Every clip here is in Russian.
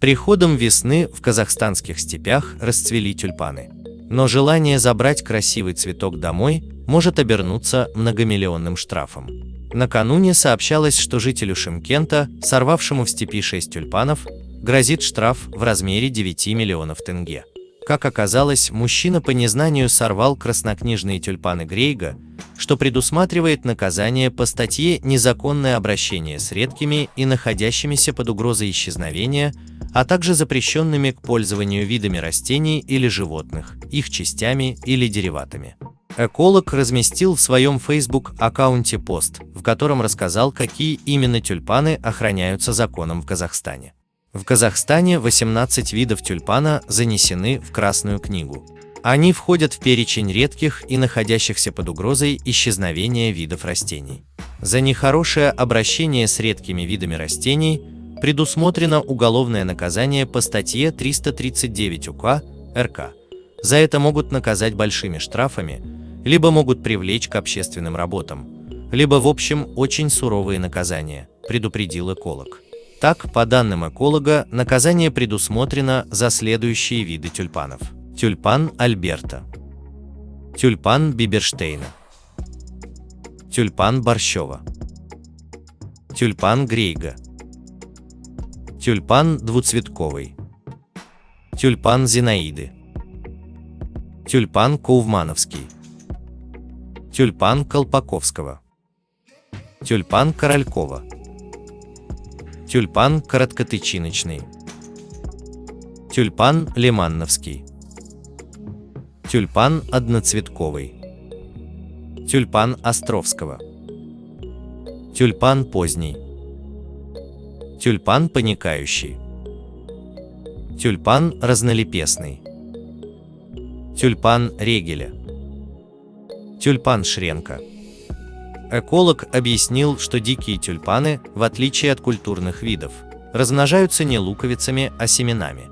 приходом весны в казахстанских степях расцвели тюльпаны. Но желание забрать красивый цветок домой может обернуться многомиллионным штрафом. Накануне сообщалось, что жителю Шымкента, сорвавшему в степи 6 тюльпанов, грозит штраф в размере 9 миллионов тенге. Как оказалось, мужчина по незнанию сорвал краснокнижные тюльпаны Грейга, что предусматривает наказание по статье «Незаконное обращение с редкими и находящимися под угрозой исчезновения», а также запрещенными к пользованию видами растений или животных, их частями или дериватами. Эколог разместил в своем Facebook-аккаунте пост, в котором рассказал, какие именно тюльпаны охраняются законом в Казахстане. В Казахстане 18 видов тюльпана занесены в Красную книгу. Они входят в перечень редких и находящихся под угрозой исчезновения видов растений. За нехорошее обращение с редкими видами растений предусмотрено уголовное наказание по статье 339 УК РК. За это могут наказать большими штрафами, либо могут привлечь к общественным работам, либо в общем очень суровые наказания, предупредил эколог. Так, по данным эколога, наказание предусмотрено за следующие виды тюльпанов: тюльпан Альберта, тюльпан Биберштейна, тюльпан Борщева, тюльпан Грейга, тюльпан двуцветковый, тюльпан Зинаиды, тюльпан Каувмановский, тюльпан Колпаковского, тюльпан Королькова, тюльпан короткотычиночный, тюльпан Лиманновский, тюльпан одноцветковый, тюльпан Островского, тюльпан поздний, тюльпан паникающий, тюльпан разнолепестный, тюльпан Регеля, тюльпан Шренка. Эколог объяснил, что дикие тюльпаны, в отличие от культурных видов, размножаются не луковицами, а семенами.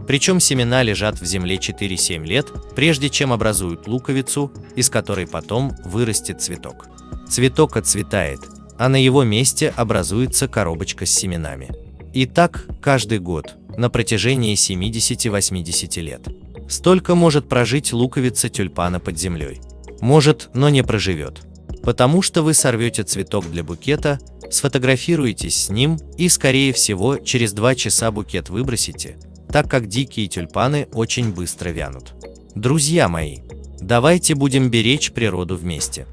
Причем семена лежат в земле 4-7 лет, прежде чем образуют луковицу, из которой потом вырастет цветок. Цветок отцветает, а на его месте образуется коробочка с семенами. И так каждый год, на протяжении 70-80 лет. Столько может прожить луковица тюльпана под землей. Может, но не проживет. Потому что вы сорвете цветок для букета, сфотографируетесь с ним и, скорее всего, через 2 часа букет выбросите, так как дикие тюльпаны очень быстро вянут. Друзья мои, давайте будем беречь природу вместе.